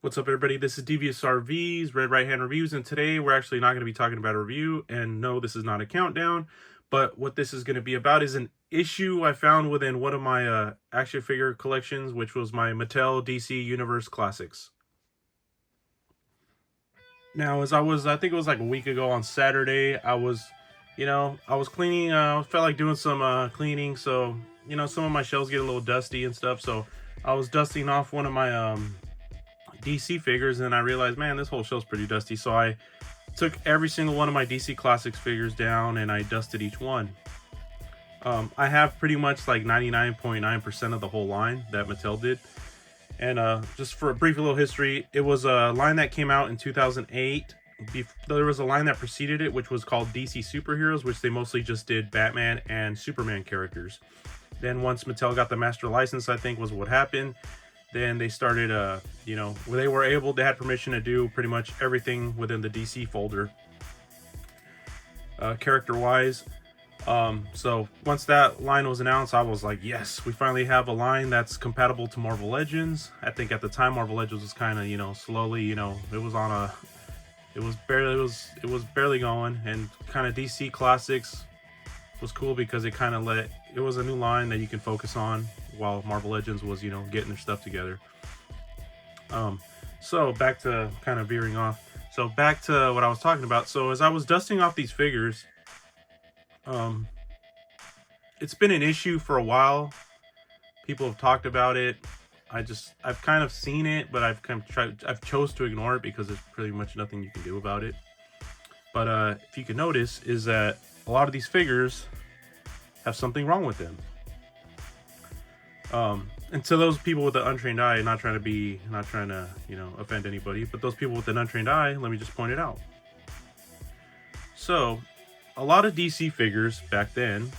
What's up, everybody? This is Devious RVs, Red Right Hand Reviews, and today we're actually not going to be talking about a review. And no, this is not a countdown, but what this is going to be about is an issue I found within one of my action figure collections, which was my Mattel DC Universe Classics. Now, I think it was like a week ago on Saturday, I was cleaning, felt like doing some cleaning, so, some of my shelves get a little dusty and stuff, so I was dusting off one of my DC figures, and I realized, man, this whole shelf's pretty dusty. So I took every single one of my DC Classics figures down and I dusted each one. I have pretty much like 99.9% of the whole line that Mattel did. And just for a brief little history, it was a line that came out in 2008. There was a line that preceded it, which was called DC Superheroes, which they mostly just did Batman and Superman characters. Then once Mattel got the master license, I think was what happened. Then they started, they had permission to do pretty much everything within the DC folder, character-wise. So once that line was announced, I was like, yes, we finally have a line that's compatible to Marvel Legends. I think at the time Marvel Legends was kind of, slowly, it was barely going, and kind of DC Classics was cool because it was a new line that you can focus on while Marvel Legends was, getting their stuff together. So back to kind of veering off. So back to what I was talking about. So as I was dusting off these figures, it's been an issue for a while. People have talked about it. I've kind of seen it, but I've chose to ignore it because there's pretty much nothing you can do about it. But if you can notice, is that a lot of these figures have something wrong with them. And to those people with the untrained eye, not trying to, offend anybody, but those people with an untrained eye, let me just point it out. So, a lot of DC figures back then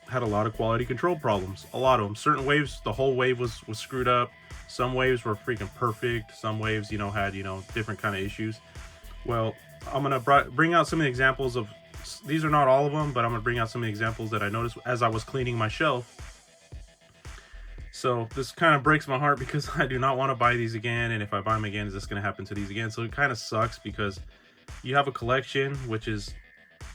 had a lot of quality control problems. A lot of them. Certain waves, the whole wave was screwed up. Some waves were freaking perfect. Some waves, had, different kind of issues. Well, I'm going to bring out some of the examples of, these are not all of them, but I'm going to bring out some of the examples that I noticed as I was cleaning my shelf. So this kind of breaks my heart because I do not want to buy these again, and if I buy them again, is this going to happen to these again? So it kind of sucks because you have a collection, which is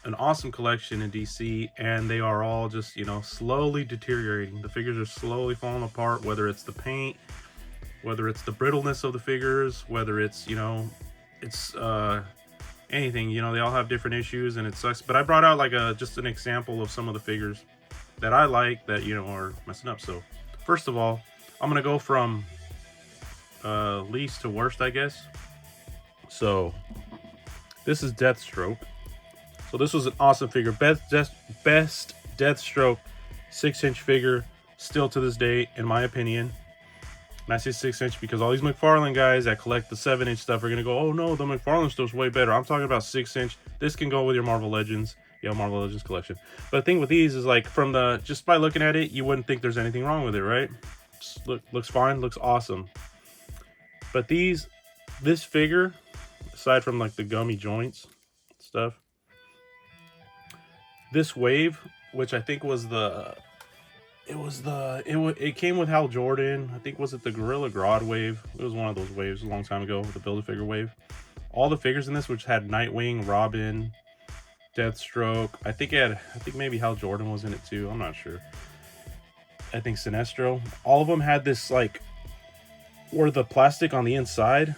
an awesome collection in DC, and they are all just, slowly deteriorating. The figures are slowly falling apart, whether it's the paint, whether it's the brittleness of the figures, whether it's, it's anything, they all have different issues, and it sucks. But I brought out like just an example of some of the figures that I like that, are messing up. So first of all, I'm going to go from least to worst, I guess. So this is Deathstroke. So this was an awesome figure. Best Deathstroke 6-inch figure still to this day, in my opinion. And I say 6-inch because all these McFarlane guys that collect the 7-inch stuff are going to go, oh no, the McFarlane stuff's way better. I'm talking about 6-inch. This can go with your Marvel Legends. Yeah, Marvel Legends collection. But the thing with these is, like, just by looking at it, you wouldn't think there's anything wrong with it, right? Just looks fine, looks awesome. But this figure, aside from like the gummy joints stuff, this wave, which I think was it came with Hal Jordan. I think, was it the Gorilla Grodd wave? It was one of those waves a long time ago, the Build-A-Figure wave. All the figures in this, which had Nightwing, Robin, Deathstroke. I think maybe Hal Jordan was in it too. I'm not sure. I think Sinestro. All of them had this, like, where the plastic on the inside,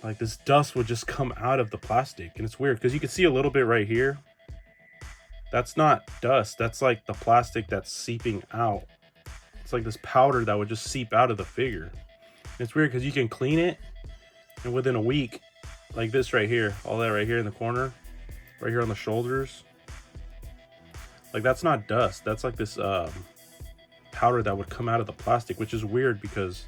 like, this dust would just come out of the plastic. And it's weird because you can see a little bit right here. That's not dust. That's like the plastic that's seeping out. It's like this powder that would just seep out of the figure. And it's weird because you can clean it, and within a week, like this right here, all that right here in the corner, right here on the shoulders, like, that's not dust. That's like this powder that would come out of the plastic, which is weird because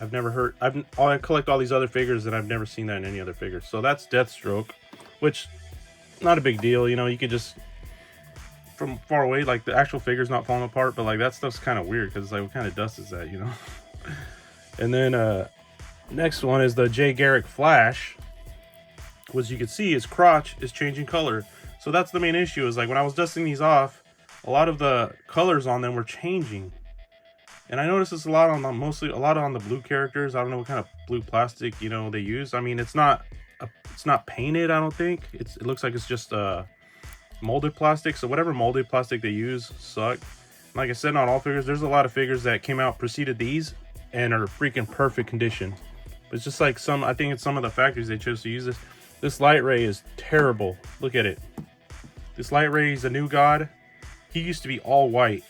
I collect all these other figures and I've never seen that in any other figure. So that's Deathstroke, which, not a big deal. You could just, from far away, like, the actual figure's not falling apart, but like that stuff's kind of weird because it's like, what kind of dust is that, And then next one is the Jay Garrick Flash. As you can see, his crotch is changing color. So that's the main issue, is like when I was dusting these off, a lot of the colors on them were changing. And I noticed this a lot on the, mostly a lot on the blue characters. I don't know what kind of blue plastic, you know, they use. I mean, it's not painted, I don't think. It looks like it's just molded plastic. So whatever molded plastic they use suck. Like I said, not all figures. There's a lot of figures that came out preceded these and are freaking perfect condition. But it's just like I think it's some of the factories they chose to use this. This Light Ray is terrible. Look at it. This Light Ray is a new god. He used to be all white.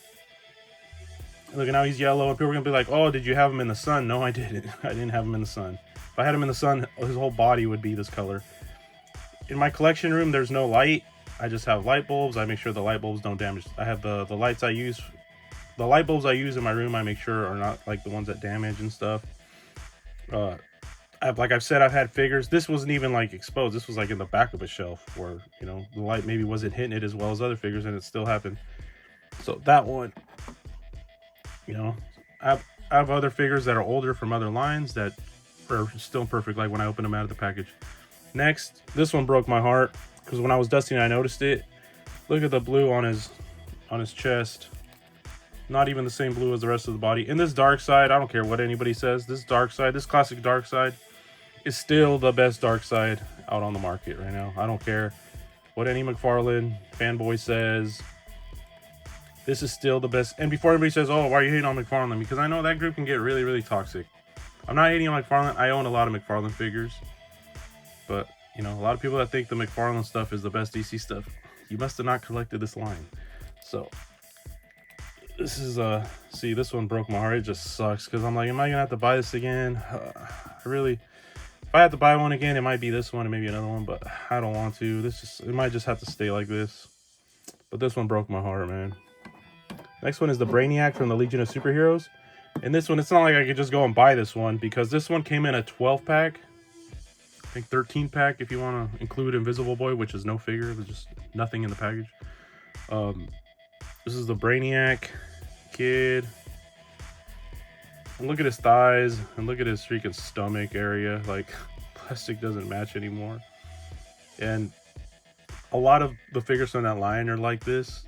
Look, now he's yellow, and people are gonna be like, "Oh, did you have him in the sun?" No, I didn't. I didn't have him in the sun. If I had him in the sun, his whole body would be this color. In my collection room, there's no light. I just have light bulbs. I make sure the light bulbs don't damage. I have the lights I use. The light bulbs I use in my room, I make sure are not like the ones that damage and stuff. Like I've said, I've had figures. This wasn't even like exposed. This was like in the back of a shelf where, you know, the light maybe wasn't hitting it as well as other figures, and it still happened. So that one, you know, I have other figures that are older from other lines that are still perfect, like when I opened them out of the package. Next, this one broke my heart because when I was dusting, I noticed it. Look at the blue on his chest. Not even the same blue as the rest of the body. And this Darkseid, I don't care what anybody says. This Darkseid, this classic Darkseid, is still the best Darkseid out on the market right now. I don't care what any McFarlane fanboy says. This is still the best. And before anybody says, "Oh, why are you hating on McFarlane?" Because I know that group can get really, really toxic. I'm not hating on McFarlane. I own a lot of McFarlane figures. But, you know, a lot of people that think the McFarlane stuff is the best DC stuff, you must have not collected this line. So, this is, see, this one broke my heart. It just sucks. Because I'm like, am I going to have to buy this again? If I had to buy one again, it might be this one and maybe another one. But I don't want to. It might just have to stay like this. But this one broke my heart, man. Next one is the Brainiac from the Legion of Superheroes. And this one, it's not like I could just go and buy this one because this one came in a 12-pack. I think 13-pack if you want to include Invisible Boy, which is no figure. There's just nothing in the package. This is the Brainiac kid. And look at his thighs and look at his freaking stomach area. Like, plastic doesn't match anymore. And a lot of the figures from that line are like this.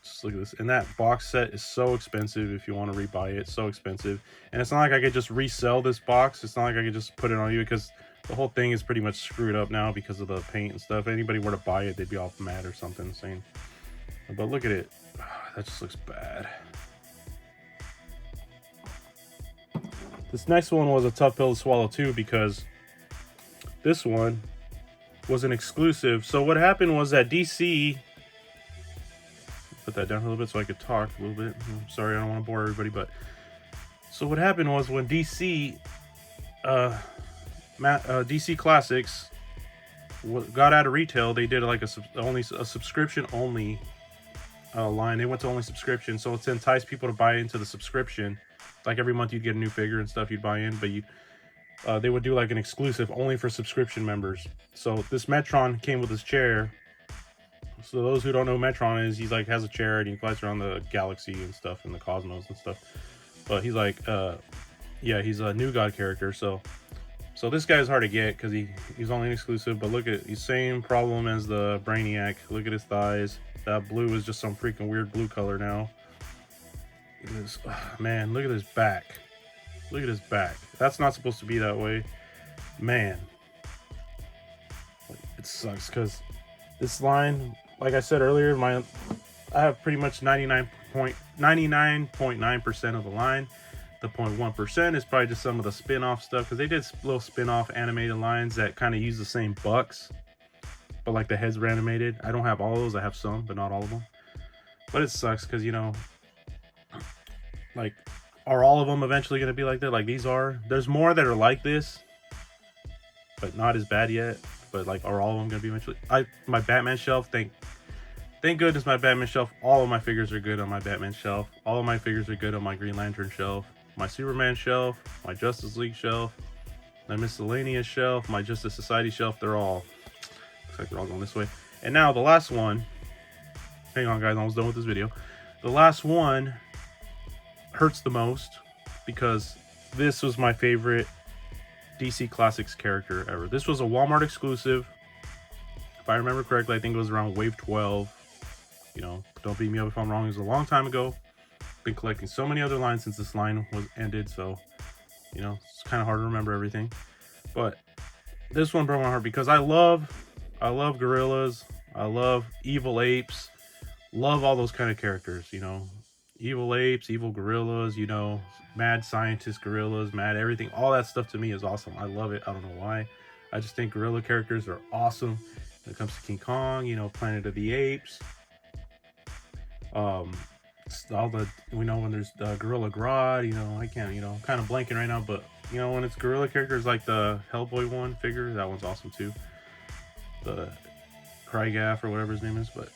Just look at this. And that box set is so expensive if you want to rebuy it. It's so expensive. And it's not like I could just resell this box. It's not like I could just put it on you because the whole thing is pretty much screwed up now because of the paint and stuff. If anybody were to buy it, they'd be all mad or something insane. But look at it. That just looks bad. This next one was a tough pill to swallow too because this one was an exclusive. So what happened was that DC... Put that down a little bit so I could talk a little bit. I'm sorry, I don't want to bore everybody, but... So what happened was when DC... DC Classics got out of retail, they did like a subscription only line. They went to only subscription, so to entice people to buy into the subscription, like every month you'd get a new figure and stuff you'd buy in, but they would do like an exclusive only for subscription members. So this Metron came with his chair. So those who don't know who Metron is, he's like has a chair and he flies around the galaxy and stuff and the cosmos and stuff. But he's like yeah, he's a new god character. So this guy is hard to get because he's only an exclusive. But look at the same problem as the Brainiac. Look at his thighs. That blue is just some freaking weird blue color now. Look at this. Oh, man, look at his back. Look at his back. That's not supposed to be that way. Man. It sucks because this line, like I said earlier, I have pretty much 99.9% of the line. The 0.1% is probably just some of the spin-off stuff because they did little spin-off animated lines that kind of use the same bucks, but like the heads were animated. I don't have all of those. I have some, but not all of them. But it sucks because, you know, like, are all of them eventually going to be like that? Like these are. There's more that are like this, but not as bad yet. But like, are all of them going to be eventually? My Batman shelf, thank goodness my Batman shelf. All of my figures are good on my Batman shelf. All of my figures are good on my Green Lantern shelf. My Superman shelf, my Justice League shelf, my Miscellaneous shelf, my Justice Society shelf. They're all, looks like they're all going this way. And now the last one, hang on guys, almost done with this video. The last one hurts the most because this was my favorite DC Classics character ever. This was a Walmart exclusive. If I remember correctly, I think it was around Wave 12. You know, don't beat me up if I'm wrong. It was a long time ago. been collecting so many other lines since this line was ended, so you know, it's kind of hard to remember everything. But this one broke my heart because I love gorillas, I love evil apes, love all those kind of characters, you know, evil apes, evil gorillas, you know, mad scientist gorillas, mad everything. All that stuff to me is awesome. I love it. I don't know why. I just think gorilla characters are awesome. When it comes to King Kong, you know, Planet of the Apes, all the, we know when there's the Gorilla Grodd, you know, I can't, you know, I'm kind of blanking right now, but you know, when it's gorilla characters like the Hellboy one figure, that one's awesome too. The Krygaff or whatever his name is, but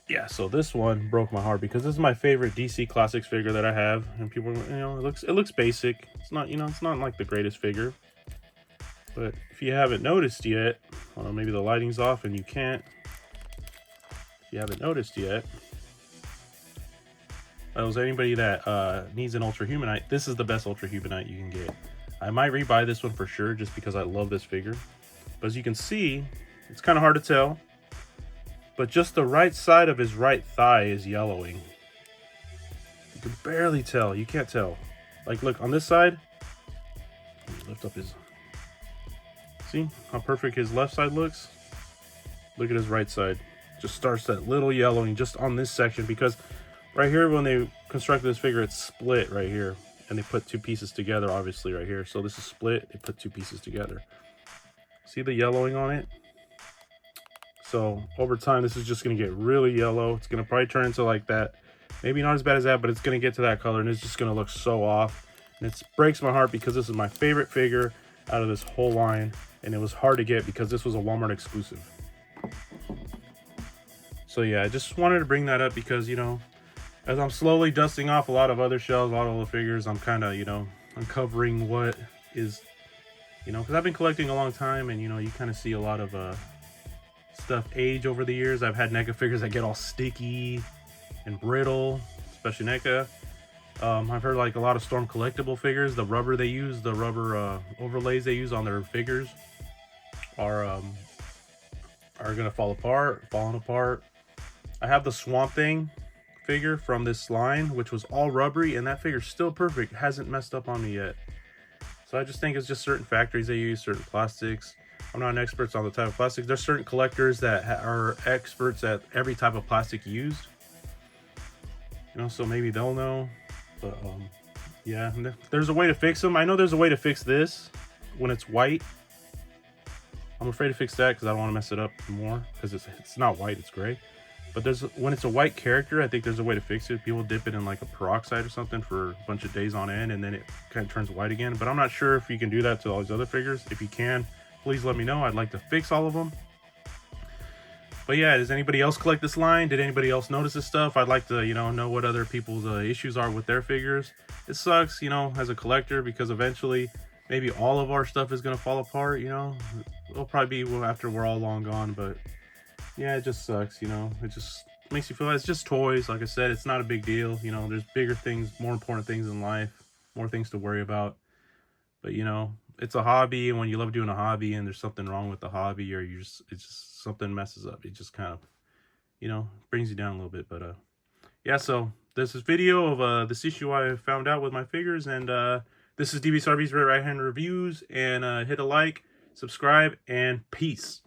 yeah, so this one broke my heart because this is my favorite DC Classics figure that I have, and people, you know, it looks basic. It's not, you know, it's not like the greatest figure, but if you haven't noticed yet, or maybe the lighting's off and you can't. If you haven't noticed yet, was anybody that needs an Ultra Humanite, this is the best Ultra Humanite you can get. I might rebuy this one for sure, just because I love this figure. But as you can see, it's kind of hard to tell, but just the right side of his right thigh is yellowing. You can barely tell. You can't tell. Like, look, on this side, lift up his... See how perfect his left side looks? Look at his right side. Just starts that little yellowing just on this section, because right here when they constructed this figure, it's split right here. And they put two pieces together, obviously, right here. So this is split. They put two pieces together. See the yellowing on it? So over time, this is just going to get really yellow. It's going to probably turn into like that. Maybe not as bad as that, but it's going to get to that color, and it's just going to look so off. And it breaks my heart because this is my favorite figure out of this whole line. And it was hard to get because this was a Walmart exclusive. So yeah, I just wanted to bring that up because, you know, as I'm slowly dusting off a lot of other shells, a lot of the figures, I'm kind of, you know, uncovering what is, you know, because I've been collecting a long time, and, you know, you kind of see a lot of stuff age over the years. I've had NECA figures that get all sticky and brittle, especially NECA. I've heard like a lot of Storm collectible figures, the rubber they use, the rubber overlays they use on their figures are gonna fall apart, falling apart. I have the Swamp Thing figure from this line, which was all rubbery, and that figure's still perfect. It hasn't messed up on me yet. So I just think it's just certain factories they use, certain plastics. I'm not an expert on the type of plastic. There's certain collectors that are experts at every type of plastic used. You know, so maybe they'll know. But yeah, there's a way to fix them. I know there's a way to fix this when it's white. I'm afraid to fix that because I don't want to mess it up more, because it's not white, it's gray. But when it's a white character, I think there's a way to fix it. People dip it in like a peroxide or something for a bunch of days on end, and then it kind of turns white again. But I'm not sure if you can do that to all these other figures. If you can, please let me know. I'd like to fix all of them. But yeah, does anybody else collect this line? Did anybody else notice this stuff? I'd like to, you know what other people's issues are with their figures. It sucks, you know, as a collector, because eventually maybe all of our stuff is going to fall apart, you know. It'll probably be after we're all long gone, but yeah, it just sucks, you know. It just makes you feel like it's just toys. Like I said, it's not a big deal, you know. There's bigger things, more important things in life, more things to worry about. But, you know, it's a hobby, and when you love doing a hobby and there's something wrong with the hobby, or it's just something messes up, it just kind of, you know, brings you down a little bit. But yeah, so this is video of this issue I found out with my figures, and this is DBSRB's Right Hand Reviews, and hit a like, subscribe, and peace.